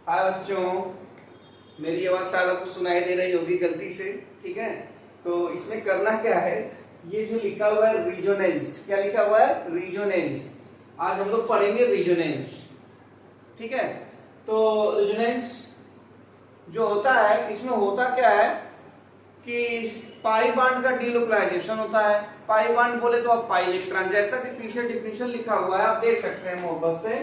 हाय बच्चों, मेरी आवाज शायद आपको सुनाई दे रही होगी गलती से। ठीक है, तो इसमें करना क्या है, ये जो लिखा हुआ है रिजोनेंस, क्या लिखा हुआ है, रिजोनेंस। आज हम लोग पढ़ेंगे रिजोनेंस। ठीक है, तो रिजोनेंस जो होता है, इसमें होता क्या है कि पाई बांड का डीलोकलाइजेशन होता है। पाई बांड बोले तो अब पाई इलेक्ट्रॉन, जैसा कि पीछे डिफिनेशन लिखा हुआ है, आप देख सकते हैं मोहब्बत से,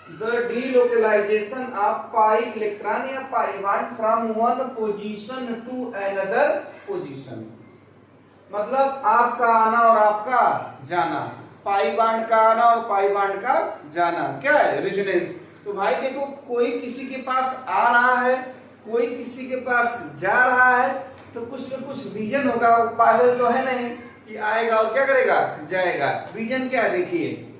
the delocalization of pi electron या pi bond from one position to another position। मतलब आपका आना और आपका जाना, पाई बांड का आना और पाई बांड का जाना, क्या है रेजोनेंस। तो भाई देखो, कोई किसी के पास आ रहा है, कोई किसी के पास जा रहा है, तो कुछ न कुछ रीजन होगा। वो पागल तो है नहीं कि आएगा और क्या करेगा, जाएगा। रीजन क्या है, देखिए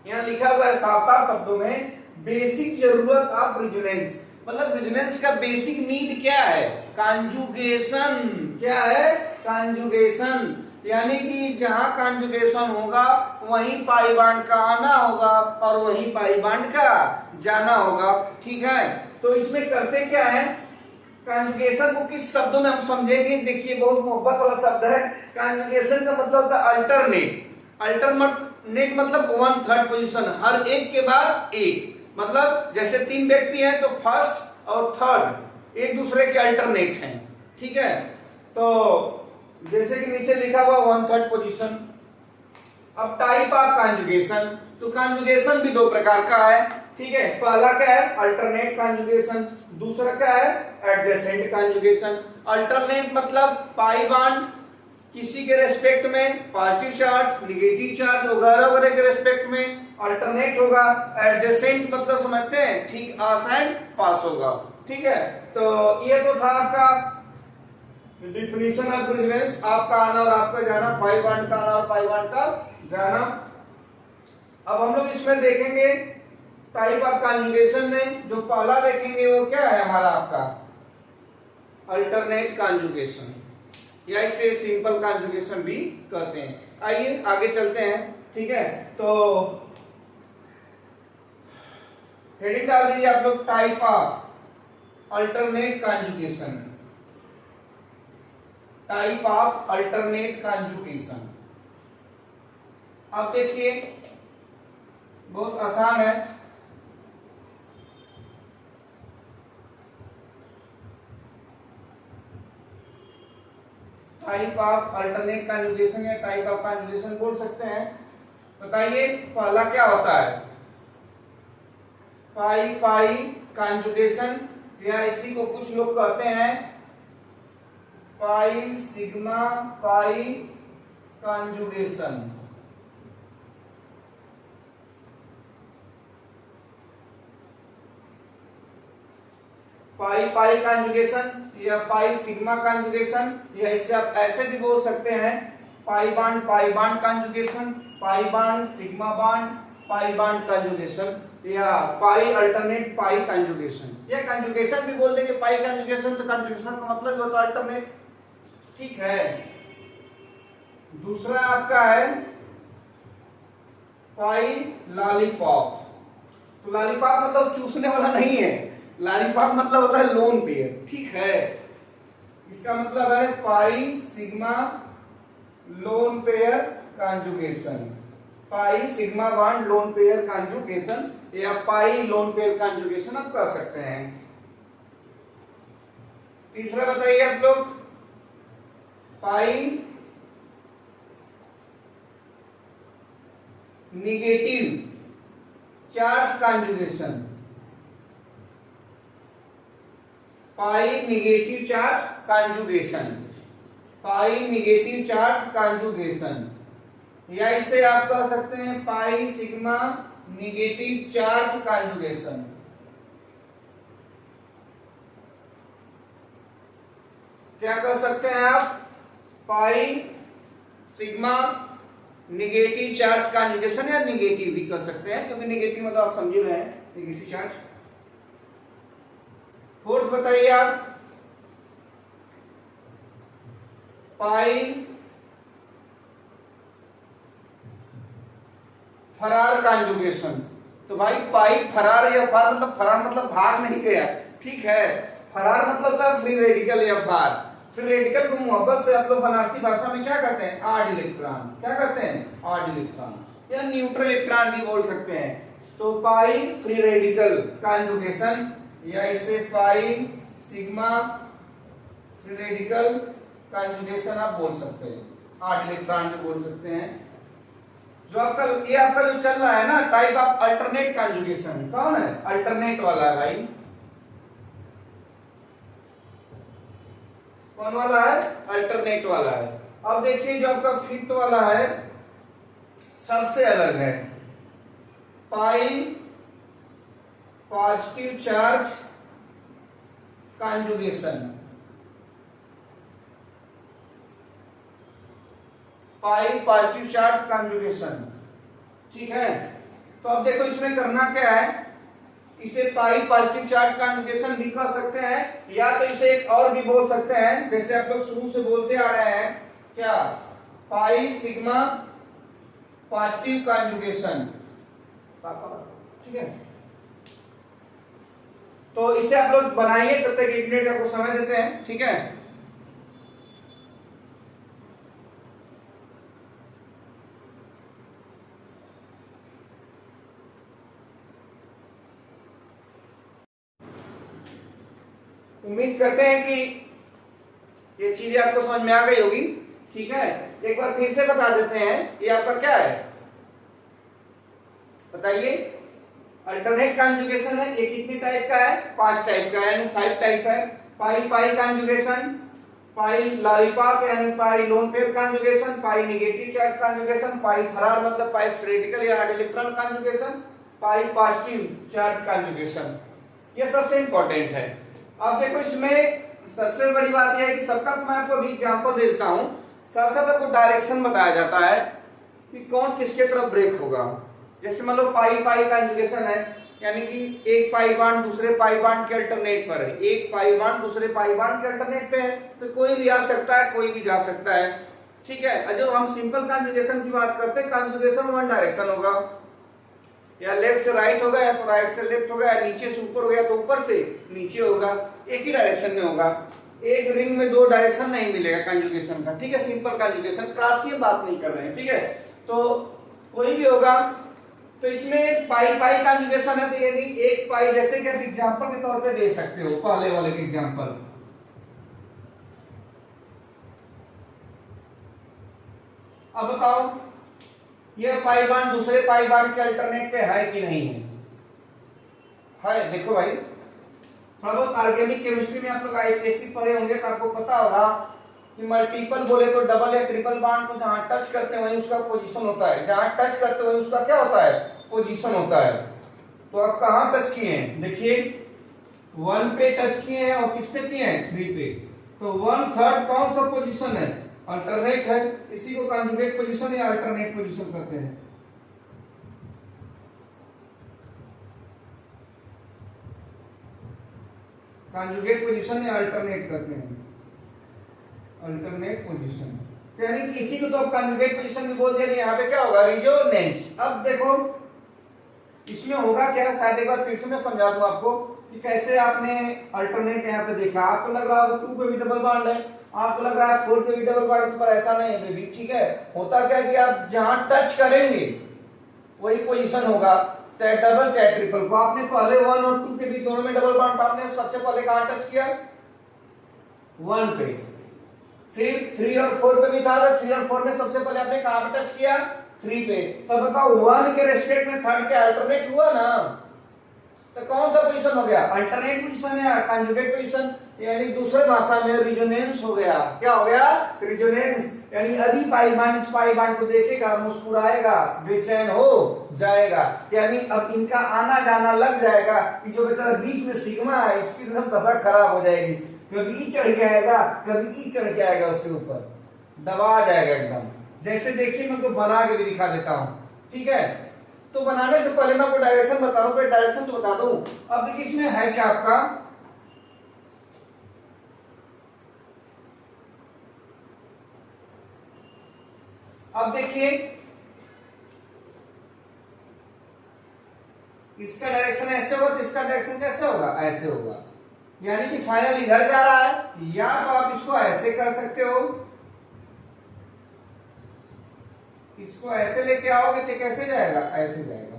यहाँ लिखा हुआ है साफ साफ शब्दों में, बेसिक जरूरत ऑफ रिजोनेंस। मतलब रिजोनेंस का बेसिक नीड क्या है, कॉन्जुगेशन। क्या है, कॉन्जुगेशन। यानी कि जहां कॉन्जुगेशन होगा वहीं पाई बांड का आना होगा और वहीं पाई बांड का जाना होगा। ठीक है, तो इसमें करते क्या है, कॉन्जुगेशन को किस शब्दों में हम समझेंगे। देखिए, बहुत मोहब्बत वाला शब्द है। कॉन्जुगेशन का मतलब होता है अल्टरनेट। अल्टरनेट मतलब 1/3 पोजीशन, हर एक के बाद एक। मतलब जैसे 3 व्यक्ति हैं तो फर्स्ट और थर्ड एक दूसरे के अल्टरनेट हैं। ठीक है, तो जैसे कि नीचे लिखा हुआ 1/3 पोजीशन। अब टाइप ऑफ कॉन्जुगेशन, तो कॉन्जुगेशन भी दो प्रकार का है। ठीक है, पहला क्या है, अल्टरनेट कॉन्जुगेशन। दूसरा क्या है, एडजेसेंट कॉन्जुगेशन। अल्टरनेट मतलब पाई बांड किसी के रेस्पेक्ट में पॉजिटिव चार्ज, नेगेटिव चार्ज वगैरह वगैरह के रेस्पेक्ट में अल्टरनेट होगा। एडजेसेंट मतलब समझते हैं, ठीक आस एंड पास होगा। ठीक है, तो ये तो था आपका डिफिनीशन ऑफ रिजोनेंस, आपका आना और आपका जाना, पाई बांड का आना और पाई बांड का जाना। अब हम लोग इसमें देखेंगे टाइप ऑफ कॉन्जुगेशन में, जो पहला देखेंगे वो क्या है हमारा, आपका अल्टरनेट कॉन्जुगेशन, या इसे सिंपल कॉन्जुगेशन भी कहते हैं। आइए आगे चलते हैं। ठीक है, तो हेडिंग डाल दीजिए आप लोग, type of alternate conjugation. Type of alternate conjugation. अब देखिए, बहुत आसान है। टाइप ऑफ अल्टरनेट कॉन्जुगेशन या टाइप ऑफ कॉन्जुगेशन बोल सकते हैं। बताइए, पहला क्या होता है, पाई पाई कॉन्जुगेशन, या इसी को कुछ लोग कहते हैं पाई सिग्मा पाई कॉन्जुगेशन। पाई पाई कॉन्जुगेशन या पाई सिग्मा कॉन्जुगेशन, या इससे आप ऐसे भी बोल सकते हैं पाई बांड कॉन्जुगेशन, पाई बांड सिग्मा बांड, पाई बांड कॉन्जुगेशन, या पाई अल्टरनेट पाई कॉन्जुगेशन, या कॉन्जुगेशन भी बोल देंगे पाई कॉन्जुगेशन। तो कॉन्जुगेशन का मतलब होता है अल्टरनेट। ठीक है, दूसरा आपका है पाई लॉलीपॉप। तो लॉलीपॉप मतलब चूसने वाला नहीं है, लॉलीपॉप मतलब होता है लोन पेयर। ठीक है, इसका मतलब है pi sigma lone pair conjugation, pi sigma bond lone pair conjugation, या पाई लोन पेयर कॉन्जुगेशन आप कर सकते हैं। तीसरा बताइए आप लोग, पाई निगेटिव चार्ज कॉन्जुगेशन। पाई निगेटिव चार्ज कॉन्जुगेशन, पाई निगेटिव चार्ज कॉन्जुगेशन, या इसे आप कह सकते हैं pi sigma negative charge conjugation. क्या कर सकते हैं आप, pi sigma negative charge conjugation, या निगेटिव भी कर सकते हैं, क्योंकि निगेटिव मतलब आप समझ रहे हैं, निगेटिव चार्ज। फोर्थ बताइए आप, पाई फरार कॉन्जुगेशन। तो भाई पाई फरार या फार मतलब फरार मतलब भाग नहीं गया, ठीक है। फरार मतलब था फ्री रेडिकल या फार। फ्री रेडिकल को मोहब्बत से आप लोग बनारसी भाषा में क्या कहते हैं? Odd electron. क्या कहते हैं? ऑड इलेक्ट्रॉन या न्यूट्रल इलेक्ट्रॉन भी बोल सकते हैं। तो पाई फ्री रेडिकल कॉन्जुगेशन या इसे pi sigma free radical conjugation आप बोल सकते हैं, ऑड इलेक्ट्रॉन भी बोल सकते हैं। जो आपका ये आपका जो चल रहा है ना टाइप ऑफ अल्टरनेट कॉन्जुगेशन, कौन है? अल्टरनेट वाला है भाई। कौन वाला है? अल्टरनेट वाला है। अब देखिए जो आपका फिफ्थ वाला है सबसे अलग है, पाई पॉजिटिव चार्ज कॉन्जुगेशन। पाई पॉजिटिव चार्ज कॉन्जुगेशन, ठीक है। तो अब देखो इसमें करना क्या है, इसे पाई पॉजिटिव चार्ज कॉन्जुगेशन भी कह सकते हैं या तो इसे एक और भी बोल सकते हैं, जैसे आप लोग शुरू से बोलते आ रहे हैं क्या, पाई सिग्मा पॉजिटिव कॉन्जुगेशन, ठीक है। तो इसे आप लोग बनाइए, तब तक 1 मिनट आपको समय देते हैं, ठीक है। उम्मीद करते हैं कि ये चीजें आपको समझ में आ गई होगी, ठीक है। एक बार फिर से बता देते हैं, ये आपका क्या है बताइए? अल्टरनेट कॉन्जुगेशन है। ये कितने टाइप का है? 5 टाइप का है, यानी 5 टाइप है। पाई पाई कॉन्जुगेशन, पाई लॉलीपॉप यानी पाई लोन पेयर कॉन्जुगेशन, पाई नेगेटिव चार्ज कॉन्जुगेशन, पाई फरार मतलब पाई रेडिकल या ऑड इलेक्ट्रॉन कॉन्जुगेशन, पाई पॉजिटिव चार्ज कॉन्जुगेशन। ये सबसे इंपॉर्टेंट है। अब देखो इसमें सबसे बड़ी बात यह है कि सबका मैं आपको अभी एग्जांपल दे देता हूं, साथ साथ आपको डायरेक्शन बताया जाता है कि कौन किसके तरफ ब्रेक होगा। जैसे मान लो पाई पाई कॉन्जुगेशन है, यानी कि एक पाई बॉन्ड दूसरे पाई बॉन्ड के अल्टरनेट पर है, एक पाई बॉन्ड दूसरे पाई बॉन्ड के अल्टरनेट पे है, तो कोई भी आ सकता है, कोई भी जा सकता है, ठीक है। जब हम सिंपल कॉन्जुगेशन की बात करते हैं, कॉन्जुगेशन वन डायरेक्शन होगा, या लेफ्ट से राइट होगा, या तो राइट से लेफ्ट होगा, या नीचे से ऊपर होगा, तो ऊपर से नीचे होगा, एक ही डायरेक्शन में होगा। एक रिंग में 2 डायरेक्शन नहीं मिलेगा कंजुगेशन का, ठीक है। सिंपल कंजुगेशन, क्रॉस की बात नहीं कर रहे हैं, ठीक है। तो कोई भी होगा, तो इसमें पाई पाई कंजुगेशन है, तो यानी एक पाई, जैसे कि एग्जांपल के तौर पे दे सकते हो पहले वाले के एग्जांपल। अब बताओ ये पाई बॉन्ड दूसरे पाई बॉन्ड के अल्टरनेट पे है कि नहीं है? है। देखो भाई थोड़ा बहुत ऑर्गेनिक केमिस्ट्री में आप लोग आईपीएससी पढ़े होंगे तो आपको पता होगा कि मल्टीपल बोले तो डबल या ट्रिपल बॉन्ड को जहां टच करते हैं वहीं उसका पोजीशन होता है, जहां टच करते हैं वहीं उसका क्या होता है? पोजीशन होता है। तो आप कहां टच किए हैं? देखिए 1 पे टच किए हैं और किस पे किए हैं? 3 पे। तो 1/3 कौन सा पोजीशन है? अल्टरनेट है। इसी को कॉन्जुगेट पोजीशन या अल्टरनेट पोजीशन कहते हैं। कॉन्जुगेट पोजीशन या अल्टरनेट कहते हैं, अल्टरनेट पोजीशन। यानी कि इसी को तो आप कॉन्जुगेट पोजीशन भी बोलते हैं। यहाँ पे क्या होगा? रिजोनेंस। अब देखो इसमें होगा क्या, शायद एक बार फिर से मैं समझा दूं आपको कि कैसे आपने अल्टरनेट यहाँ पे देखा। आपको लग रहा होगा 2 पे भी डबल बॉन्ड है, आपको लग रहा है 4 पे भी डबल बॉन्ड है, पर ऐसा नहीं है बेबी, ठीक है। होता क्या कि आप जहां टच करेंगे वही पोजीशन होगा, चाहे डबल चाहे ट्रिपल को। आपने पहले 1 और 2 के भी दोनों में डबल बॉन्ड, आपने सबसे पहले कहां टच किया? 1 पे। फिर 3 और 4 पे भी था, 3 और 4 में सबसे पहले आपने कहां पे टच किया? 3 पे। तो बताओ 1 के रेस्पेक्ट में 3rd के अल्टरनेट हुआ ना, तो कौन सा पोजीशन हो गया? अल्टरनेट पोजीशन या कॉन्जुगेट पोजीशन, यानी दूसरे भाषा में रिजोनेंस हो गया। क्या हो गया? रिजोनेंस। यानी अभी पाई बॉन्ड इस पाई बॉन्ड को देखेगा, मुस्कुराएगा, बेचैन हो जाएगा, यानी अब इनका आना जाना लग जाएगा कि जो बेचारा बीच में सिग्मा है इसकी एकदम दशा खराब हो जाएगी, कभी ई चढ़ के आएगा, कभी ई चढ़ के आएगा, उसके ऊपर दबा जाएगा एकदम। जैसे देखिए मैं तो बना के भी दिखा देता हूं, ठीक है। तो बनाने से पहले मैं आपको डायरेक्शन बता रहा हूं, फिर डायरेक्शन तो बता दूं। अब देखिए इसमें है क्या आपका, अब देखिए इसका डायरेक्शन ऐसे होगा तो इसका डायरेक्शन कैसे होगा, ऐसे होगा। यानी कि फाइनल इधर जा रहा है, या तो आप इसको ऐसे कर सकते हो, इसको ऐसे लेके आओगे तो कैसे जाएगा, ऐसे जाएगा,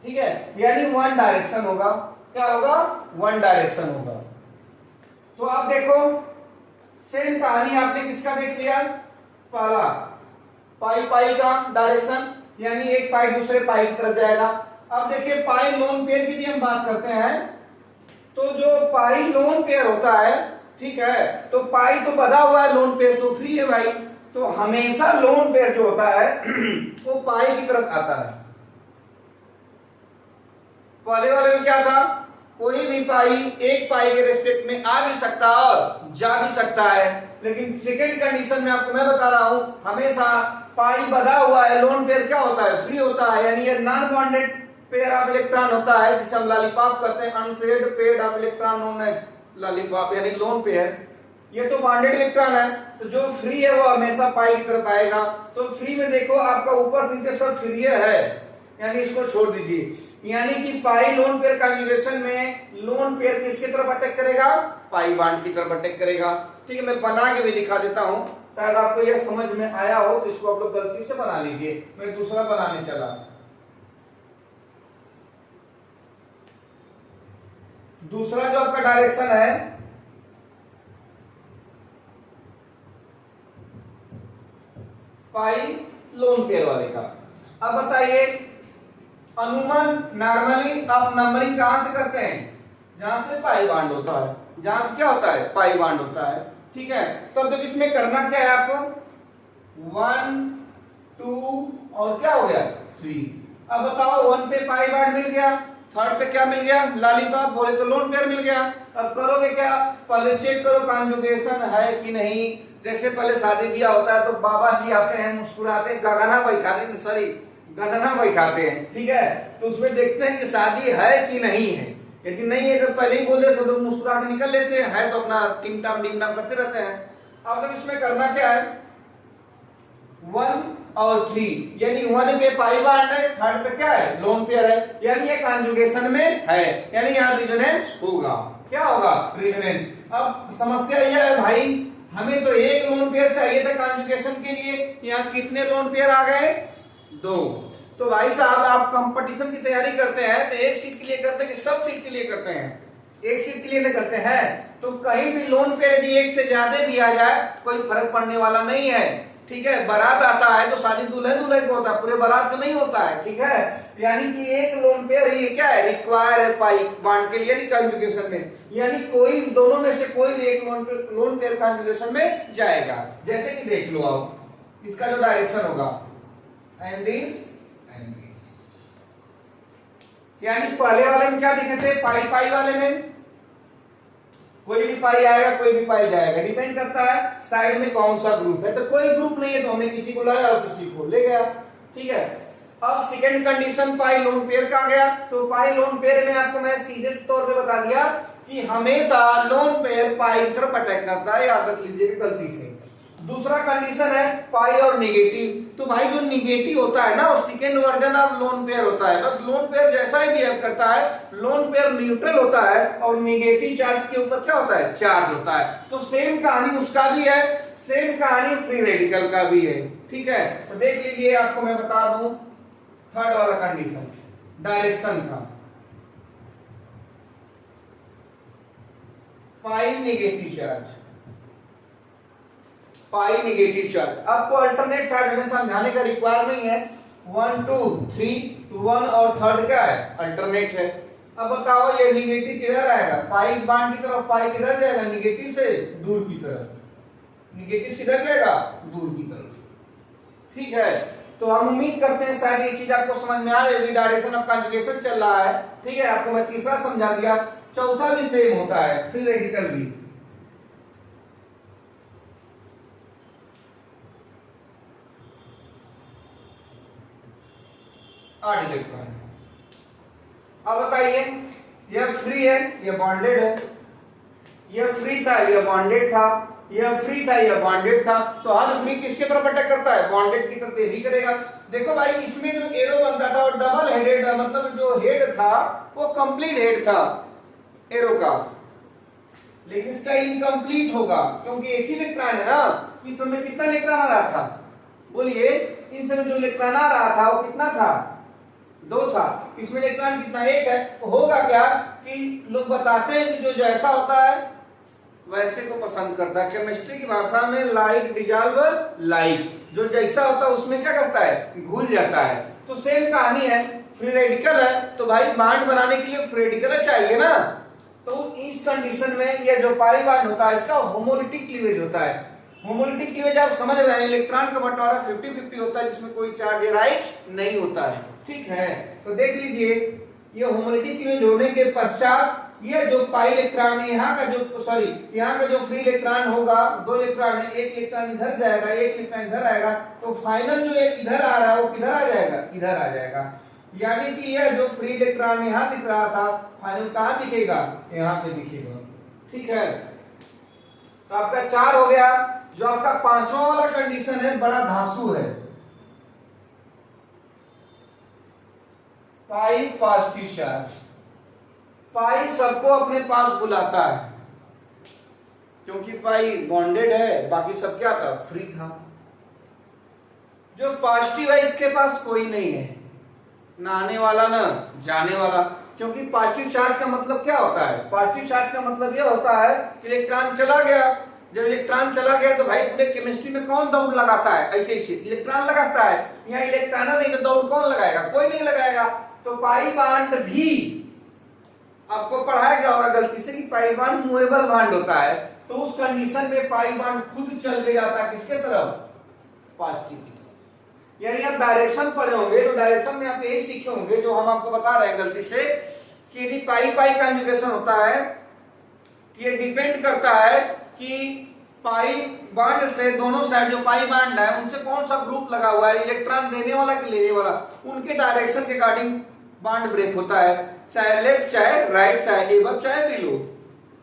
ठीक है। यानी वन डायरेक्शन होगा, क्या होगा, वन डायरेक्शन होगा। तो आप देखो सेम कहानी आपने किसका देख लिया, पहला पाई पाई का डायरेक्शन, यानी एक पाई दूसरे पाई की तरफ जाएगा। अब देखिए पाई लोन पेयर की भी हम बात करते हैं, तो जो पाई लोन पेयर होता है, ठीक है, तो पाई तो बधा हुआ है, लोन पेयर तो फ्री है भाई, तो हमेशा लोन पेयर जो होता है वो पाई की तरफ आता है। पहले वाले में क्या था, कोई भी पाई एक पाई के रेस्पेक्ट में आ भी सकता और जा भी सकता है, लेकिन सेकेंड कंडीशन में आपको मैं बता रहा हूं, हमेशा पाई बधा हुआ है, लोन पेयर क्या होता है, फ्री होता है, यानी ये non bonded pair of electron होता है, जिसे हम लॉलीपॉप कहते हैं, unshared pair of electron known as lollipop, यानी लोन पेयर। ये तो बॉन्डेड इलेक्ट्रॉन है, तो जो फ्री है वो हमेशा पाई की तरफ आएगा। तो फ्री में देखो आपका ऊपर से नीचे सब फ्री है, यानी इसको छोड़ दीजिए, यानी कि पाई लोन पेयर कॉन्जुगेशन में लोन पेयर किसकी तरफ अटैक करेगा, पाई बॉन्ड की तरफ अटैक करेगा। ठीक है, मैं बना के भी दिखा देता हूं, शायद आपको यह समझ में आया हो, तो इसको आप लोग गलती से बना लीजिए। मैं दूसरा बनाने चला, दूसरा जो आपका डायरेक्शन है, पाई लोन पेयर वाले का। अब बताइए अनुमान नॉर्मली आप नंबरिंग कहां से करते हैं, जहां से पाई बॉन्ड होता है, जहां से क्या होता है, पाई बॉन्ड होता है, ठीक है। तो अब इसमें करना क्या है आपको, 1 2 और क्या हो गया 3। अब बताओ 1 पे पाई बॉन्ड मिल गया, थर्ड पे क्या मिल गया, लॉलीपॉप, बोले तो लोन पेयर मिल गया। अब करोगे क्या, पहले चेक करो कॉन्जुगेशन है कि नहीं। जैसे पहले शादी ब्याह होता है तो बाबा जी आते हैं, मुस्कुराते हैं, गगना बैठाते हैं, सॉरी गणना बैठाते हैं, ठीक है, तो उसमें देखते हैं कि शादी है कि नहीं है। यदि नहीं है तो पहले ही बोल दे, सब लोग मुस्कुरा के निकल लेते हैं, है तो अपना टिम टाम करते रहते हैं। अब तक इसमें करना क्या है, 1 और 3, यानी 1 पे पाई बॉन्ड है, थर्ड पे क्या है, लोन पेयर है, यानी ये कॉन्जुगेशन में है, यानी यहाँ रेजोनेंस होगा, क्या होगा, रेजोनेंस। अब समस्या यह है भाई, हमें तो एक लोन पेयर चाहिए था कॉन्जुगेशन के लिए, यहाँ कितने लोन पेयर आ गए, 2। तो भाई साहब आप कंपटीशन की तैयारी करते हैं तो एक सीट के लिए करते हैं कि सब सीट के लिए करते हैं, एक सीट के लिए करते हैं, तो कहीं भी लोन पेयर यदि एक से ज्यादा भी आ जाए कोई फर्क पड़ने वाला नहीं है, ठीक है। बारात आता है तो शादी दूल्हे दूल्हे को होता है, पूरे बारात को नहीं होता है, ठीक है। यानी कि एक लोन पेयर ये क्या है, रिक्वायर है पाई बॉन्ड के लिए, यानी कंजुगेशन में, यानी कोई दोनों में से कोई भी एक लोन पेयर कंजुगेशन में जाएगा। जैसे कि देख लो आप इसका जो डायरेक्शन होगा, एंड दिस, यानी पहले वाले में क्या दिखे थे, पाई पाई वाले में कोई भी पाई आएगा कोई भी पाई जाएगा, डिपेंड करता है साइड में कौन सा ग्रुप है। तो कोई ग्रुप नहीं है तो हमने किसी को लाया और किसी को ले गया, ठीक है। अब सेकेंड कंडीशन पाई लोन पेयर का आ गया, तो पाई लोन पेयर में आपको मैं सीधे तौर पे बता दिया कि हमेशा लोन पेयर पाई की तरफ अटैक करता है, याद रख लीजिए गलती से। दूसरा कंडीशन है पाई और निगेटिव, तो भाई जो निगेटिव होता है ना वो second version of lone pair होता है, बस लोन पेयर जैसा ही बिहेव करता है, लोन पेयर न्यूट्रल होता है और निगेटिव चार्ज के ऊपर क्या होता है, चार्ज होता है। तो सेम कहानी उसका भी है, सेम कहानी फ्री रेडिकल का भी है, ठीक है। तो देख लीजिए, आपको मैं बता दूं थर्ड वाला कंडीशन डायरेक्शन का, पाई नेगेटिव चार्ज, पाई नेगेटिव चार्ज। आपको अल्टरनेट साइड हमें समझाने का रिक्वायर नहीं है, 1 2 3 तो 1 और थर्ड क्या है, अल्टरनेट है। अब बताओ ये निगेटिव किधर आएगा, पाई बॉन्ड की तरफ, पाई किधर जाएगा, निगेटिव से दूर की तरफ, निगेटिव किधर जाएगा, दूर की तरफ, ठीक है। तो हम उम्मीद करते हैं शायद ये चीज आपको समझ में आ रही होगी, डायरेक्शन ऑफ कंजुगेशन चल रहा है, ठीक है। आपको मैं तीसरा समझा दिया, चौथा भी सेम होता है, फ्री रेडिकल भी। इलेक्ट्रॉन। अब बताइए यह फ्री है, यह बॉन्डेड है, यह फ्री था, यह बॉन्डेड था, यह फ्री था, यह बॉन्डेड था, तो हर फ्री किसके तरफ अटैक करता है? बॉन्डेड की तरफ ही करेगा। देखो भाई इसमें जो एरो बनता था और डबल हेडेड, मतलब जो हेड था वो कंप्लीट हेड था एरो का, लेकिन इसका इनकम्प्लीट होगा क्योंकि एक ही इलेक्ट्रॉन है ना। इस समय कितना इलेक्ट्रॉन आ रहा था? बोलिए, इन समय जो इलेक्ट्रॉन आ रहा था वो कितना था? 2 था। इसमें इलेक्ट्रॉन कितना? 1 है। तो होगा क्या कि लोग बताते हैं कि जो जैसा होता है वैसे को पसंद करता है। केमिस्ट्री की भाषा में लाइक डिजॉल्व लाइक, जो जैसा होता है उसमें क्या करता है? घुल जाता है। तो सेम कहानी है, फ्री रेडिकल है तो भाई बॉन्ड बनाने के लिए फ्री रेडिकल चाहिए ना। तो इस कंडीशन में ये जो पाई बॉन्ड होता है इसका होमोलिटिक क्लीवेज होता है। होमोलिटिक क्लीवेज आप समझ रहे हैं, इलेक्ट्रॉन का बंटवारा 50-50 होता है जिसमें कोई चार्ज राइट नहीं होता है। ठीक है, तो देख लीजिए ये होमोलिटिक क्लीवेज होने के पश्चात ये जो पाई इलेक्ट्रॉन है, यहाँ का जो फ्री इलेक्ट्रॉन होगा, 2 इलेक्ट्रॉन है, एक इलेक्ट्रॉन इधर जाएगा, एक इलेक्ट्रॉन इधर आएगा, तो फाइनल जो एक इधर आ रहा है वो किधर आ जाएगा? इधर आ जाएगा। यानी कि यह जो फ्री इलेक्ट्रॉन यहाँ दिख रहा था फाइनल कहाँ दिखेगा? यहाँ पे दिखेगा। ठीक है, तो आपका 4 हो गया। जो आपका 5वां वाला कंडीशन है बड़ा धांसू है, पाई पॉजिटिव चार्ज। पाई सबको अपने पास बुलाता है क्योंकि पाई बॉन्डेड है, बाकी सब क्या था? फ्री था। जो पॉजिटिव है इसके पास कोई नहीं है, ना आने वाला ना जाने वाला, क्योंकि पॉजिटिव चार्ज का मतलब क्या होता है? पॉजिटिव चार्ज का मतलब यह होता है कि इलेक्ट्रॉन चला गया। जब इलेक्ट्रॉन चला गया तो भाई पूरे केमिस्ट्री में कौन दौड़ लगाता है? ऐसे ऐसे इलेक्ट्रॉन लगाता है। यहाँ इलेक्ट्रॉन नहीं तो दौड़ कौन लगाएगा? कोई नहीं लगाएगा। तो पाई बॉन्ड भी आपको पढ़ाया गया होगा गलती से कि पाई बॉन्ड मूवेबल बॉन्ड होता है, तो उस कंडीशन में पाई बॉन्ड खुद चल के जाता है किसके तरफ? पॉजिटिव की तरफ। यानी आप डायरेक्शन पढ़े होंगे तो डायरेक्शन में आप यही सीखे होंगे जो हम आपको बता रहे हैं गलती से, कि यदि पाई पाई कंजुगेशन होता है, ये डिपेंड करता है कि पाई बॉन्ड से दोनों साइड जो पाई बॉन्ड है उनसे कौन सा ग्रुप लगा हुआ है, इलेक्ट्रॉन देने वाला कि लेने वाला, उनके डायरेक्शन के अकॉर्डिंग बॉन्ड ब्रेक होता है, चाहे लेफ्ट चाहे राइट, चाहे एबव चाहे बिलो।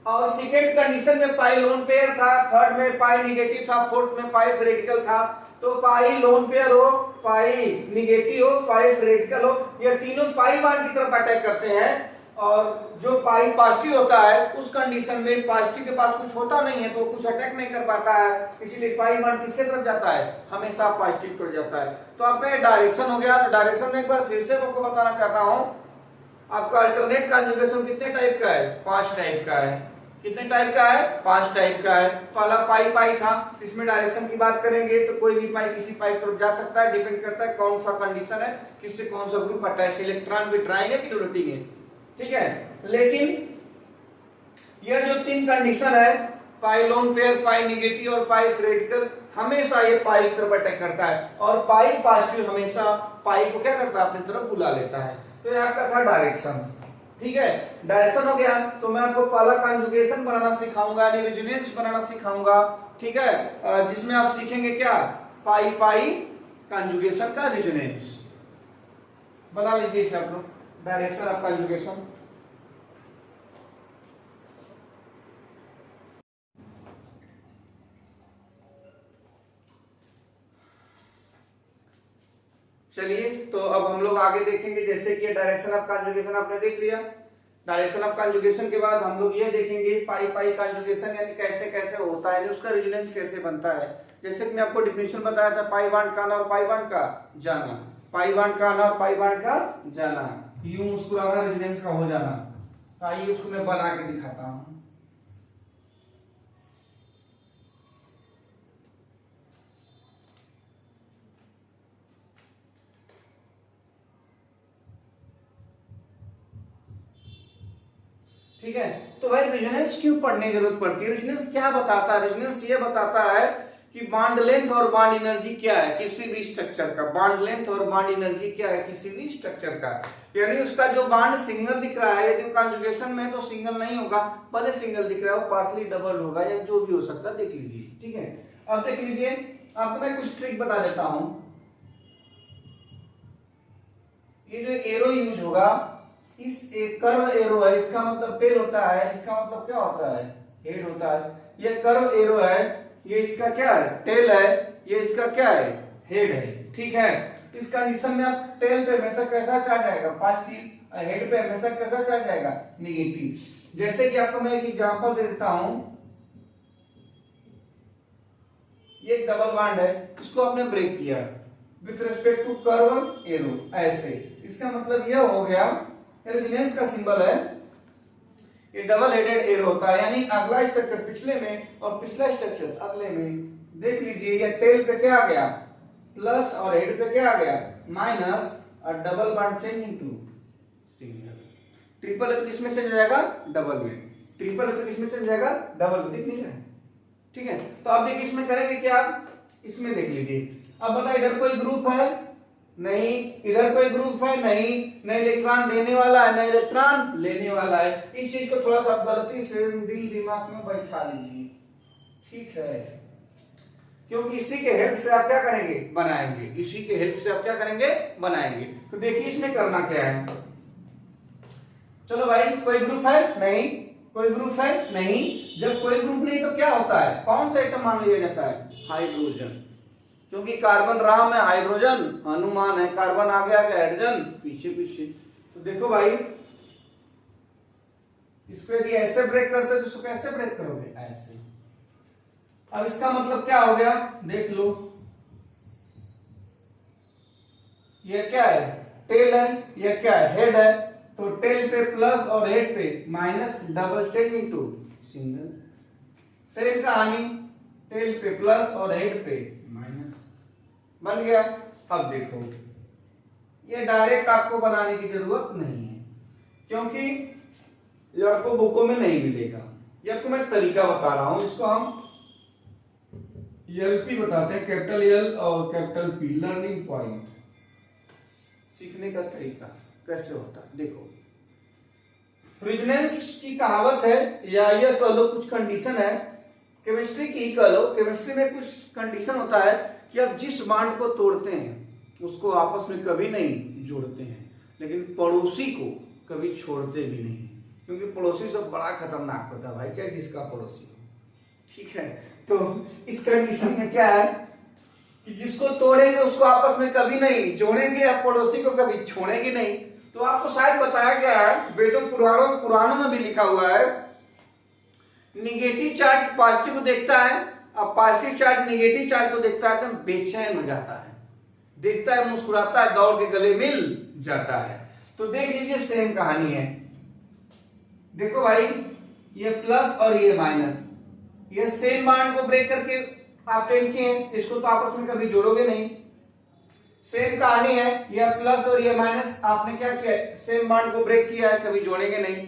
और सेकेंड कंडीशन में पाई लोन पेयर था, थर्ड में पाई निगेटिव था, फोर्थ में पाई रेडिकल था। तो पाई लोन पेयर हो, पाई निगेटिव हो, पाई रेडिकल हो, ये तीनों पाई बॉन्ड की तरफ अटैक करते हैं। और जो पाई पॉजिटिव होता है उस कंडीशन में पॉजिटिव के पास कुछ होता नहीं है तो कुछ अटैक नहीं कर पाता है, इसीलिए पाई बॉन्ड किसके तरफ जाता है? हमेशा पॉजिटिव पर जाता है। तो आपका ये डायरेक्शन हो गया। तो डायरेक्शन में एक बार फिर से आपको बताना चाहता हूं, आपका अल्टरनेट कंजुगेशन कितने टाइप का है? 5 टाइप का है। कितने टाइप का है? 5 टाइप का है। पहला पाई पाई था, इसमें डायरेक्शन की बात करेंगे तो कोई भी पाई किसी पाई तरफ जा सकता है, डिपेंड करता है कौन सा कंडीशन है, किससे कौन सा ग्रुप अटैच, इलेक्ट्रॉन विड्रॉइंग है कि डोनेटिंग है। ठीक है, लेकिन यह जो 3 कंडीशन है, पाई लोन पेयर, पाई निगेटिव और पाई रेडिकल, हमेशा ये पाई की तरफ अटैक करता है, और पाई पॉजिटिव हमेशा पाई को क्या करता है? अपनी तरफ बुला लेता है। तो यहाँ का था डायरेक्शन। ठीक है, डायरेक्शन हो गया। तो मैं आपको पहला कंजुगेशन बनाना सिखाऊंगा, यानी रेजोनेंस बनाना सिखाऊंगा। ठीक है, जिसमें आप सीखेंगे क्या? पाई पाई कंजुगेशन का रेजोनेंस। बना लीजिए इसे आप लोग, डायरेक्शन ऑफ कंजुगेशन। चलिए, तो अब हम लोग आगे देखेंगे, जैसे कि डायरेक्शन ऑफ कंजुगेशन आपने देख लिया। डायरेक्शन ऑफ कंजुगेशन के बाद हम लोग ये देखेंगे पाई पाई कंजुगेशन यानी कैसे कैसे होता है, उसका रेजोनेंस कैसे बनता है। जैसे कि मैं आपको डिफिनेशन बताया था, पाई बॉन्ड का आना और पाई बॉन्ड का जाना, पाई बॉन्ड का आना और पाई बॉन्ड का जाना, यूं मुस्कुराना रेजोनेंस का हो जाना। तो आइए उसको मैं बना के दिखाता हूं। ठीक है, तो भाई रेजोनेंस क्यों पढ़ने की जरूरत पड़ती है? रेजोनेंस क्या बताता है? रेजोनेंस ये बताता है कि बॉन्ड लेंथ और बॉन्ड एनर्जी क्या है किसी भी स्ट्रक्चर का। बॉन्ड लेंथ और बॉन्ड एनर्जी क्या है किसी भी स्ट्रक्चर का, यानी उसका जो बॉन्ड सिंगल दिख रहा है, यदि कंजुगेशन में तो सिंगल नहीं होगा, भले सिंगल दिख रहा है वो पार्टली डबल होगा या जो भी हो सकता है, देख लीजिए। ठीक है, अब देख लीजिए, आपको मैं कुछ ट्रिक बता देता हूं। ये जो एरो यूज होगा, इस एक कर्व एरो है, इसका मतलब टेल होता है, इसका मतलब क्या होता है? हेड होता है। ये कर्व एरो है, ये इसका क्या है, टेल है, ये इसका क्या है, हेड है। ठीक है, इस कंडीशन में आप टेल पे हमेशा कैसा चार्ज आएगा, पॉजिटिव, हेड पे हमेशा कैसा चार्ज आएगा, नेगेटिव। जैसे कि आपको मैं एक एग्जांपल दे देता हूं, ये एक डबल बॉन्ड है, इसको आपने ब्रेक किया with respect to curve arrow ऐसे, इसका मतलब यह हो गया, रेजोनेंस का सिंबल है, ये डबल हेडेड एरो होता है, यानी अगला स्ट्रक्चर पिछले में और पिछला स्ट्रक्चर अगले में। देख लीजिए ये टेल पे क्या आ गया, प्लस, और हेड पे क्या आ गया, माइनस, और double bond changing to single. Triple है तो किसमें चेंज हो जाएगा, डबल में। ट्रिपल है तो किसमें चेंज हो जाएगा, डबल में। दिख नहीं रहा है, ठीक है। तो आप देखिए इसमें करेंगे क्या, आप इसमें देख लीजिए। अब बताइए इधर कोई ग्रुप है, नहीं, इधर कोई ग्रुप है, नहीं, न इलेक्ट्रॉन देने वाला है, न इलेक्ट्रॉन लेने वाला है। इस चीज को थोड़ा सा गलती से दिल दिमाग में बैठा लीजिए, ठीक है, क्योंकि इसी के हेल्प से आप क्या करेंगे, बनाएंगे, इसी के हेल्प से आप क्या करेंगे, बनाएंगे। तो देखिए इसमें करना क्या है, चलो भाई, कोई ग्रुप है, नहीं, कोई ग्रुप है, नहीं। जब कोई ग्रुप नहीं तो क्या होता है, कौन सा एटम मान लिया जाता है, हाइड्रोजन, क्योंकि कार्बन राम है, हाइड्रोजन हनुमान है, कार्बन आगे आगे, हाइड्रोजन पीछे पीछे। तो देखो भाई, इसको यदि ऐसे ब्रेक करते हो तो इसको कैसे ब्रेक करोगे, ऐसे। अब इसका मतलब क्या हो गया, देख लो, ये क्या है, टेल है, ये क्या है, हेड है। तो टेल पे प्लस और हेड पे minus, double changing to single. Same कहानी, टेल पे प्लस और हेड पे माइनस, बन गया। अब देखो, ये डायरेक्ट आपको बनाने की जरूरत नहीं है, क्योंकि ये आपको बुकों में नहीं मिलेगा। ये आपको मैं तरीका बता रहा हूं, इसको हम एलपी बताते हैं, कैपिटल एल और कैपिटल पी, लर्निंग पॉइंट, सीखने का तरीका कैसे होता है। देखो, रेजोनेंस की कहावत है, या ये कह लो कुछ कंडीशन है, केमिस्ट्री की कह लो। केमिस्ट्री में कुछ कंडीशन होता है कि आप जिस बॉन्ड को तोड़ते हैं उसको आपस में कभी नहीं जोड़ते हैं, लेकिन पड़ोसी को कभी छोड़ते भी नहीं, क्योंकि पड़ोसी सब बड़ा खतरनाक होता है भाई, चाहे जिसका पड़ोसी हो, ठीक है। तो इस कंडीशन में क्या है कि जिसको तोड़ेंगे उसको आपस में कभी नहीं जोड़ेंगे, या पड़ोसी को कभी छोड़ेंगे नहीं। तो आपको शायद बताया गया है, वेदों पुराणों में भी लिखा हुआ है, निगेटिव चार्ज पॉजिटिव को देखता है, अब पॉजिटिव चार्ज निगेटिव चार्ज को देखता है तो बेचैन हो जाता है, देखता है, मुस्कुराता है, दौड़ के गले मिल जाता है। तो देख लीजिए सेम कहानी है। देखो भाई, ये प्लस और ये माइनस, ये सेम बॉन्ड को ब्रेक करके आप टेन किए हैं, इसको तो आपस में कभी जोड़ोगे नहीं। सेम कहानी है, ये प्लस और ये माइनस, आपने क्या किया, सेम बॉन्ड को ब्रेक किया है, कभी जोड़ेंगे नहीं।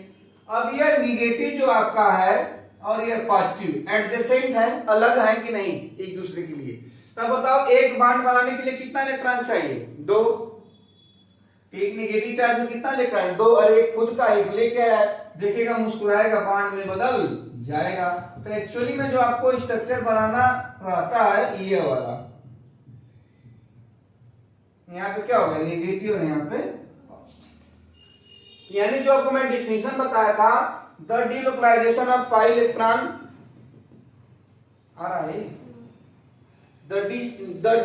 अब ये निगेटिव जो आपका है और ये पॉजिटिव एडजेसेंट है, अलग है कि नहीं एक दूसरे के लिए। तब बताओ, एक बॉन्ड बनाने के लिए कितना इलेक्ट्रॉन चाहिए, 2। एक निगेटिव चार्ज में कितना इलेक्ट्रॉन, 2, और एक खुद का एक लेके आया, देखेगा, मुस्कुराएगा, बॉन्ड में बदल जाएगा। तो एक्चुअली में जो आपको स्ट्रक्चर बनाना रहता है ये वाला, यहाँ पे क्या हो गया, नेगेटिव, और यहाँ पे पॉजिटिव। यानी जो आपको मैं डिफिनेशन बताया था, the delocalization of pi electron, आ रहा है, the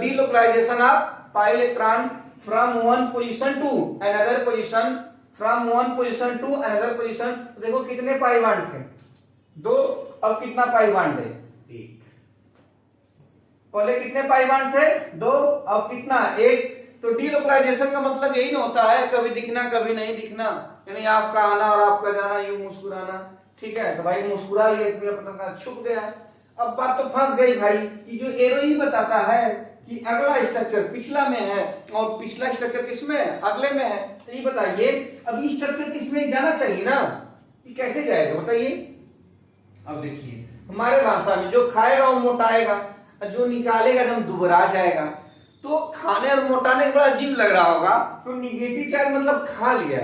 delocalization of pi electron from one position to another position, from one position to another position. देखो कितने पाई बॉन्ड थे, 2, अब कितना पाई बॉन्ड है, 1। पहले कितने पाई बॉन्ड थे, 2, अब कितना, 1। तो डीलोकलाइजेशन का मतलब यही ना होता है, कभी दिखना कभी नहीं दिखना, यानी आपका आना और आपका जाना, यूं मुस्कुराना, ठीक है। तो भाई मुस्कुरा लिए, पतंगा छुप गया। अब बात तो फंस गई भाई, कि जो एरो ही बताता है कि अगला स्ट्रक्चर पिछला में है और पिछला स्ट्रक्चर किसमें है, अगले में है। तो ये बताइए, अब ये स्ट्रक्चर किसमें जाना चाहिए ना, ये कैसे जाएगा बताइए। अब देखिए, हमारे भाषा में जो खाएगा वो मोटाएगा, जो निकालेगा एकदम दुबरा जाएगा। तो खाने और मोटाने का बड़ा अजीब लग रहा होगा। तो निगेटिव चार्ज मतलब खा लिया,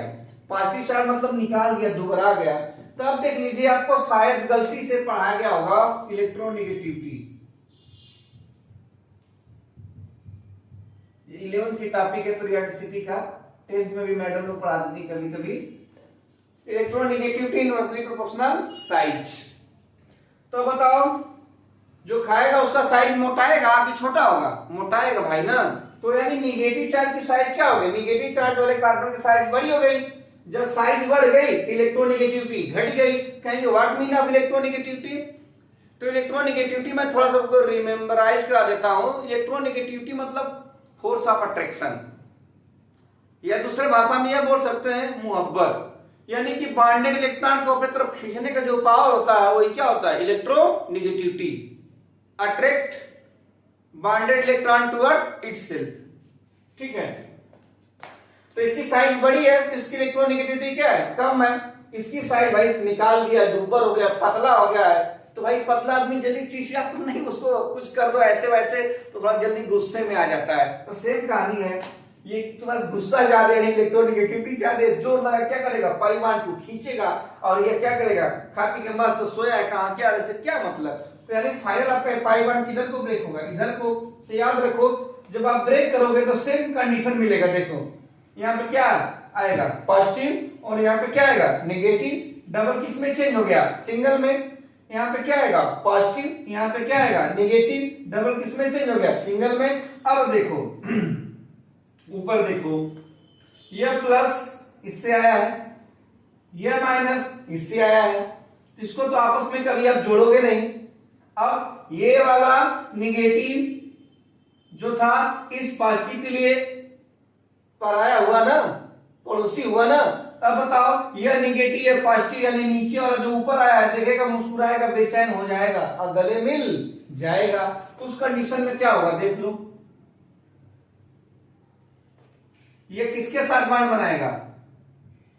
पॉजिटिव चार्ज मतलब निकाल दिया, दुबरा गया। तो अब देख लीजिए, आपको शायद गलती से पढ़ाया गया होगा इलेक्ट्रोनिगेटिविटी, 11th की टॉपिक है पीरियोडिसिटी का, 10th में भी मैडम लोग पढ़ा देती कभी कभी। इलेक्ट्रोनिगेटिविटी इनवर्सली प्रोपोर्शनल साइज, तो बताओ जो खाएगा उसका साइज मोटाएगा कि छोटा होगा? मोटाएगा भाई ना। तो यानी निगेटिव चार्ज की साइज क्या हो गई? निगेटिव चार्ज वाले कार्बन की साइज बड़ी हो गई। जब साइज बढ़ गई इलेक्ट्रोनेगेटिविटी घट गई। कहेंगे व्हाट मीन ऑफ इलेक्ट्रोनेगेटिविटी? तो इलेक्ट्रोनेगेटिविटी मैं थोड़ा सा आपको रिमेम्बराइज करा देता हूं। इलेक्ट्रोनेगेटिविटी मतलब फोर्स ऑफ अट्रैक्शन, या दूसरे भाषा में यह बोल सकते हैं मोहब्बत। यानी कि बॉन्डेड इलेक्ट्रॉन को अपनी तरफ खींचने का जो पावर होता है वही क्या होता है? Electronegativity. Attract bonded electron towards itself. ठीक है, तो इसकी साइज बड़ी है, इसकी इलेक्ट्रोनेगेटिविटी क्या है? कम है। इसकी साइज भाई निकाल दिया, दुब्बर हो गया, पतला हो गया है। तो भाई पतला आदमी जल्दी चीज नहीं, उसको कुछ कर दो ऐसे वैसे तो थोड़ा जल्दी गुस्से में आ जाता है। तो सेम कहानी है, ये थोड़ा गुस्सा ज्यादा है, इलेक्ट्रोनेगेटिविटी ज्यादा है, जोर लगा क्या करेगा? पाइवान को खींचेगा और ये क्या करेगा? खा पी के मस्त तो सोया है, कहां क्या, ऐसे क्या मतलब? तो यानी फाइनल आपका पाइवान किधर को ब्रेक होगा? इधर को। तो याद रखो जब आप ब्रेक करोगे तो सेम कंडीशन मिलेगा। देखो यहाँ पे क्या आएगा? पॉजिटिव, और यहाँ पे क्या आएगा? नेगेटिव। डबल किस में चेंज हो गया? सिंगल में। यहाँ पे क्या आएगा? पॉजिटिव, यहाँ पे क्या आएगा? नेगेटिव। डबल किस में चेंज हो गया? सिंगल में। अब देखो ऊपर देखो, यह प्लस इससे आया है, यह माइनस इससे आया है, इसको तो आपस में कभी आप जोड़ोगे नहीं। अब ये वाला निगेटिव जो था इस पॉजिटिव के लिए पराया हुआ ना, पड़ोसी हुआ ना। अब बताओ यह निगेटिव है, पॉजिटिव, यानी नीचे वाला जो ऊपर आया है देखेगा, मुस्कुराएगा, बेचैन हो जाएगा और गले मिल जाएगा। उस कंडीशन में क्या होगा? देख लो, ये किसके साथ बॉन्ड बनाएगा?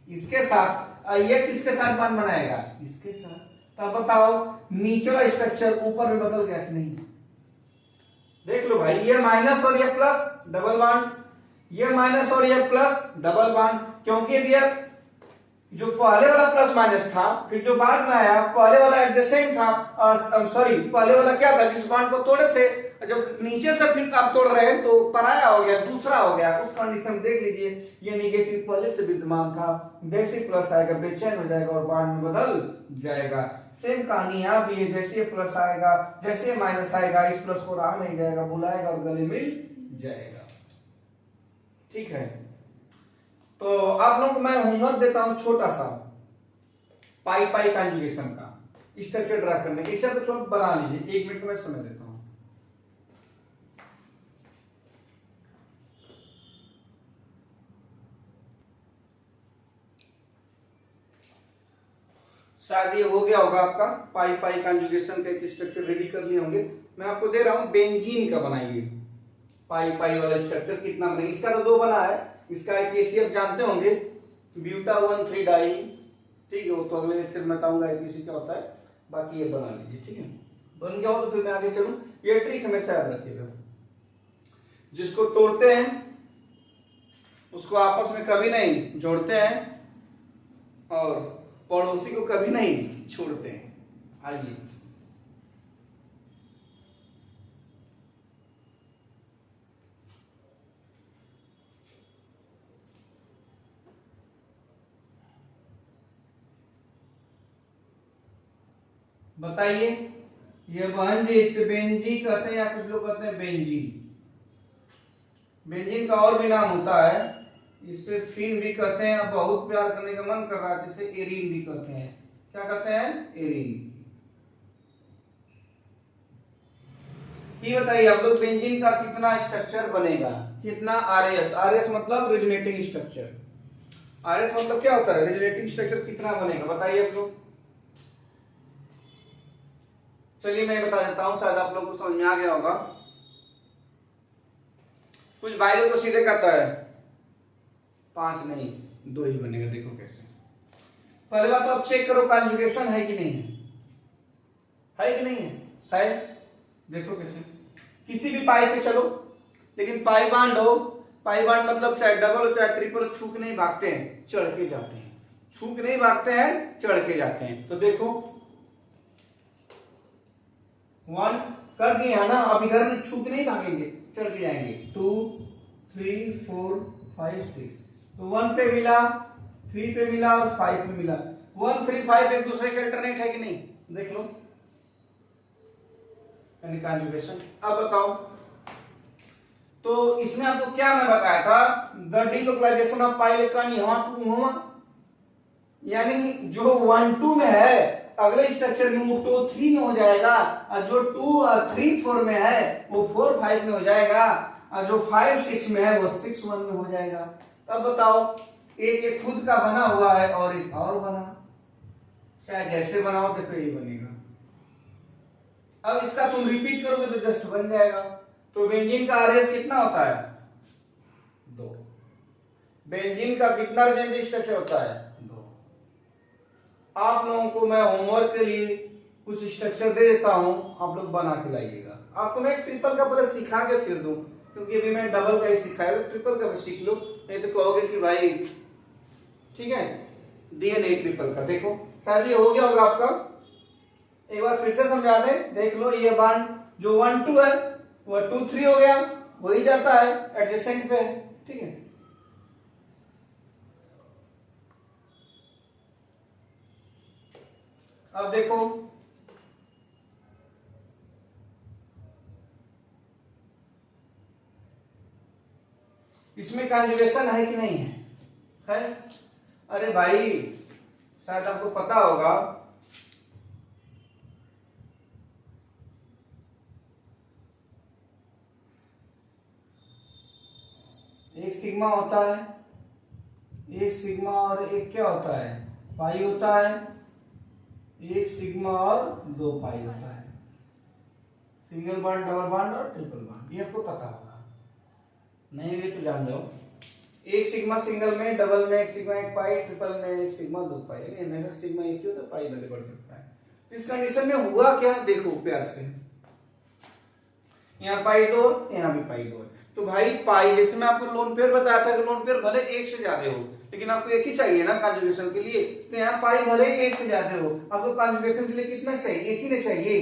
इसके साथ। ये किसके साथ बॉन्ड बनाएगा? इसके साथ। तब बताओ नीचे वाला स्ट्रक्चर ऊपर में बदल गया कि नहीं? देख लो भाई, ये माइनस और ये प्लस, डबल बॉन्ड। ये माइनस और ये प्लस, डबल बॉन्ड। क्योंकि ये जो पहले वाला प्लस माइनस था, फिर जो बाद में आया पहले वाला एडजेसेंट था, सॉरी पहले वाला क्या था? जिस बॉन्ड को तोड़े थे, जब नीचे से फिर आप तोड़ रहे हैं तो पराया हो गया, दूसरा हो गया। उस कंडीशन में देख लीजिए, ये नेगेटिव पहले से विद्यमान था, जैसे प्लस आएगा बेचैन हो जाएगा और बॉन्ड में बदल जाएगा। सेम कहानी यहाँ भी है, जैसे प्लस आएगा, जैसे माइनस आएगा, इस प्लस को रहा नहीं जाएगा, बुलाएगा और गले मिल जाएगा। ठीक है, तो आप लोगों को मैं होमवर्क देता हूं छोटा सा, पाई पाई कॉन्जुगेशन का स्ट्रक्चर ड्रा करने के। इसे तो बना लीजिए, 1 मिनट में समय देता हूं। शायद ये हो गया होगा आपका, पाई पाई कॉन्जुगेशन का एक स्ट्रक्चर रेडी कर लिए होंगे। मैं आपको दे रहा हूं बेंजीन का बनाइए। पाई पाई वाला स्ट्रक्चर कितना बनेगा? इसका तो 2 बना है, इसका आईपीसी आप जानते होंगे, ब्यूटा 1,3 डाई। ठीक है, वो तो अगले लेक्चर में बताऊंगा आईपीसी क्या होता है। बाकी ये बना लीजिए। ठीक है, बन गया हो तो फिर मैं आगे चलूं। ये ट्रिक हमेशा याद रखिएगा, जिसको तोड़ते हैं उसको आपस में कभी नहीं जोड़ते हैं और पड़ोसी को कभी नहीं छोड़ते हैं। आइए, बताइए, ये बहन जी इसे बेंजी कहते हैं या कुछ लोग कहते हैं बेंजीन। बेंजीन का और भी नाम होता है, इसे फिन भी कहते हैं, अब बहुत प्यार करने का मन कर रहा है, जिसे एरीन भी कहते हैं। क्या कहते हैं? एरीन। ये बताइए आप लोग, बेंजीन का कितना स्ट्रक्चर बनेगा? कितना? आरएस। आरएस मतलब रेजोनेटिंग स्ट्रक्चर। आरएस मतलब क्या होता है? रेजोनेटिंग स्ट्रक्चर कितना बनेगा बताइए आप लोग। चलिए मैं बता देता हूं, शायद आप लोगों को समझ में आ गया होगा। कुछ भाइयों को सीधे कहता है 5 नहीं 2 ही बनेगा। देखो कैसे। पहले बात तो आप चेक करो कॉन्जुगेशन है कि नहीं है, है कि नहीं है? है। देखो कैसे, किसी भी पाई से चलो, लेकिन पाई बांड हो, पाई बांड मतलब चाहे डबल हो चाहे ट्रिपल हो, छू के नहीं भागते हैं, चढ़ के जाते हैं। छू के नहीं भागते हैं, चढ़ के जाते हैं। तो देखो 1 कर दिए है ना, अब इधर में छू के नहीं भागेंगे, चढ़ के जाएंगे। 2 3 4 5 6, तो 1 पे मिला, 3 पे मिला और 5 पे मिला। 1 3 5 एक दूसरे के अल्टरनेट है कि नहीं? देख लो, यानी कॉन्जुगेशन। अब बताओ, तो इसमें आपको क्या मैं बताया था, the delocalization of pi electron यहाँ टू हुआ, यानी जो 1 2 में है अगले स्ट्रक्चर में वो 2 3 में हो जाएगा, और जो 2 3 4 में है वो 4 5 में हो जाएगा, और जो 5 6 में है वो 6 1 में हो जाएगा। अब बताओ, एक खुद का बना हुआ है और एक और बना, चाहे जैसे बनाओ देखो ये बनेगा। अब इसका तुम रिपीट करोगे तो जस्ट बन जाएगा। तो बेंजीन का आरएस कितना होता है 2। बेंजीन का कितना अर्जेंट स्ट्रक्चर होता है 2। आप लोगों को मैं होमवर्क के लिए कुछ स्ट्रक्चर दे देता हूं, आप लोग बना के लाइएगा। आपको मैं ट्रिपल का पहले सिखा के फिर दूं, क्योंकि अभी मैं डबल का ही सिखाया, ट्रिपल का भी सीख लो, नहीं तो कहोगे कि भाई ठीक है दिए नहीं ट्रिपल का। देखो शायद ये हो गया होगा आपका, एक बार फिर से समझा दे, देख लो। ये बॉन्ड जो 1 2 है वो 2 3 हो गया, वही जाता है एडजेसेंट पे, ठीक है। अब देखो इसमें कॉन्जुगेशन है कि नहीं है? अरे भाई शायद आपको पता होगा, एक सिग्मा होता है, एक सिग्मा और एक क्या होता है पाई होता है, एक सिग्मा और 2 पाई होता है, सिंगल बॉन्ड डबल बॉन्ड और ट्रिपल बॉन्ड, ये आपको पता होगा, नहीं भी तो जान जाओ। एक सिग्मा सिंगल में, डबल में एक सिग्मा एक पाई, ट्रिपल में एक सिग्मा 2 पाई, यानी सिग्मा एक ही होता है, पाई बदले बढ़ सकता है। तो इस कंडीशन में हुआ क्या देखो प्यार से, यहाँ पाई 2 यहाँ भी पाई 2 है, तो भाई पाई जैसे मैं आपको लोन पेयर बताया था कि लोन पेयर भले एक से ज्यादा हो लेकिन आपको एक ही चाहिए ना कॉन्जुगेशन के लिए, तो यहाँ पाई भले एक से ज्यादा हो, आपको कॉन्जुगेशन के लिए कितना चाहिए, एक ही नहीं चाहिए,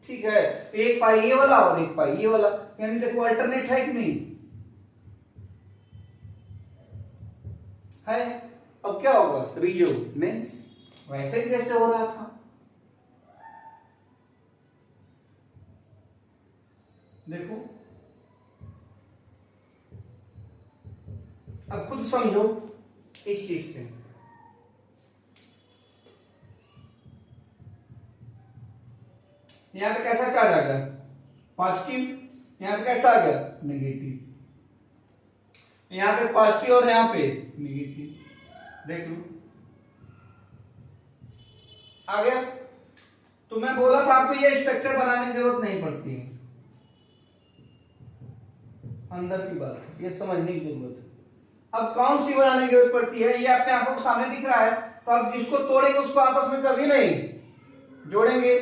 ठीक है। एक पाई ये वाला और एक पाई ये वाला, यानी देखो अल्टरनेट है कि नहीं है। अब क्या होगा रिजोनेंस, वैसे ही जैसे हो रहा था। देखो अब खुद समझो इस चीज से, यहां पे कैसा चार्ज आ गया पॉजिटिव, यहां पे कैसा आ गया नेगेटिव, यहां पे पॉजिटिव और यहां पे नेगेटिव, देख लो आ गया। तो मैं बोला था आपको ये स्ट्रक्चर बनाने की जरूरत नहीं पड़ती है, अंदर की बात है, ये समझने की जरूरत है। अब कौन सी बनाने की जरूरत पड़ती है, ये अपने आंखों के सामने दिख रहा है, तो आप जिसको तोड़ेंगे उसको आपस में कभी नहीं जोड़ेंगे,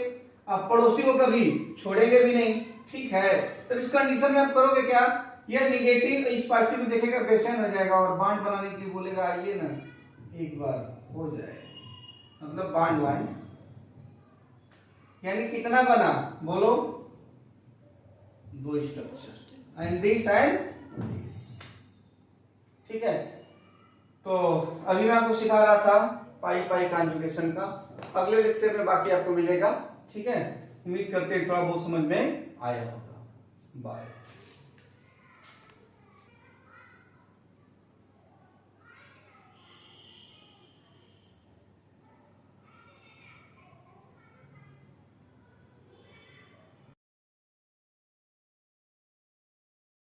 आप पड़ोसी को कभी छोड़ेंगे भी नहीं, ठीक है। तो इस कंडीशन में आप करोगे क्या, ये नेगेटिव इस पॉजिटिव को देखेगा बेचैन हो जाएगा और बांड बनाने के लिए बोलेगा आइए ना एक बार हो जाए, मतलब बांड बांड, यानी कितना बना बोलो 2 structure and this and this, ठीक है। तो अभी मैं आपको सिखा रहा था पाई पाई कॉन्जुगेशन का, अगले लेक्चर में बाकी आपको मिलेगा, ठीक है। उम्मीद करते हैं थोड़ा बहुत समझ में आया होगा। बाय।